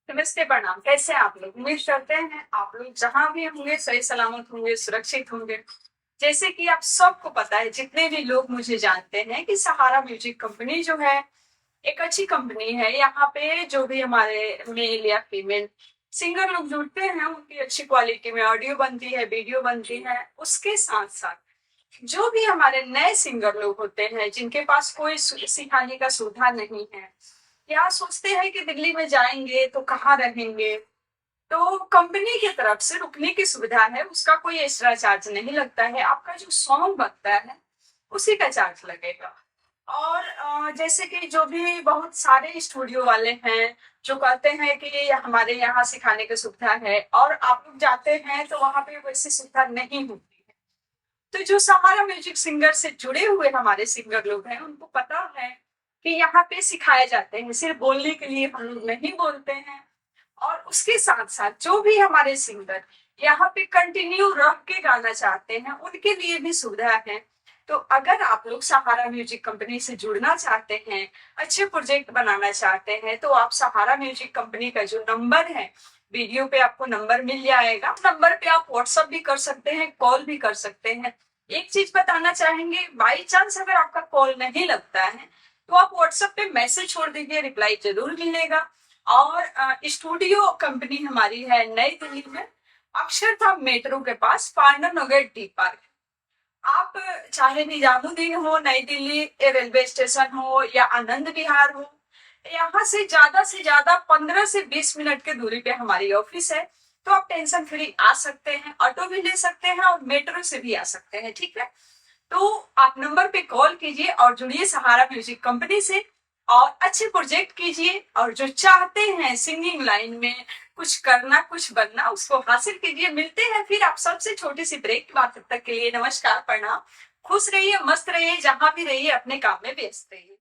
नमस्ते, प्रणाम। कैसे हैं आप लोग? उम्मीद करते हैं आप लोग जहाँ भी होंगे सही सलामत होंगे, सुरक्षित होंगे। जैसे कि आप सबको पता है, जितने भी लोग मुझे जानते हैं, कि सहारा म्यूजिक कंपनी जो है एक अच्छी कंपनी है। यहाँ पे जो भी हमारे मेल या फीमेल सिंगर लोग जुड़ते हैं, उनकी अच्छी क्वालिटी में ऑडियो बनती है, वीडियो बनती है। उसके साथ साथ जो भी हमारे नए सिंगर लोग होते हैं, जिनके पास कोई सिखाने का सुविधा नहीं है, या सोचते हैं कि दिल्ली में जाएंगे तो कहाँ रहेंगे, तो कंपनी की तरफ से रुकने की सुविधा है। उसका कोई एक्स्ट्रा चार्ज नहीं लगता है। आपका जो सॉन्ग बनता है उसी का चार्ज लगेगा। और जैसे कि जो भी बहुत सारे स्टूडियो वाले हैं जो कहते हैं कि हमारे यहाँ सिखाने की सुविधा है, और आप लोग जाते हैं तो वहां पे वैसी सुविधा नहीं होती है। तो जो सहारा म्यूजिक सिंगर से जुड़े हुए हमारे सिंगर लोग हैं, उनको पता है कि यहाँ पे सिखाए जाते हैं। सिर्फ बोलने के लिए हम लोग नहीं बोलते हैं। और उसके साथ साथ जो भी हमारे सिंगर यहाँ पे कंटिन्यू रह के गाना चाहते हैं, उनके लिए भी सुविधा है। तो अगर आप लोग सहारा म्यूजिक कंपनी से जुड़ना चाहते हैं, अच्छे प्रोजेक्ट बनाना चाहते हैं, तो आप सहारा म्यूजिक कंपनी का जो नंबर है, वीडियो पे आपको नंबर मिल जाएगा। नंबर पे आप व्हाट्सअप भी कर सकते हैं, कॉल भी कर सकते हैं। एक चीज बताना चाहेंगे, बाई चांस अगर आपका कॉल नहीं लगता है तो आप व्हाट्सएप पे मैसेज छोड़ दीजिए, रिप्लाई जरूर मिलेगा। और स्टूडियो कंपनी हमारी है नई दिल्ली में, अक्षरधाम मेट्रो के पास, पार्टनर नगर डी पार्क। आप चाहे निजामुद्दीन हो, नई दिल्ली रेलवे स्टेशन हो, या आनंद विहार हो, यहाँ से ज्यादा 15 से 20 मिनट की दूरी पे हमारी ऑफिस है। तो आप टेंशन फ्री आ सकते हैं, ऑटो भी ले सकते हैं और मेट्रो से भी आ सकते हैं। ठीक है, तो आप नंबर पे कॉल कीजिए और जुड़िए सहारा म्यूजिक कंपनी से, और अच्छे प्रोजेक्ट कीजिए। और जो चाहते हैं सिंगिंग लाइन में कुछ करना, कुछ बनना, उसको हासिल कीजिए। मिलते हैं फिर आप सबसे छोटी सी ब्रेक के बाद। तब तक के लिए नमस्कार, प्रणाम। खुश रहिए, मस्त रहिए, जहां भी रहिए अपने काम में व्यस्त रहिए।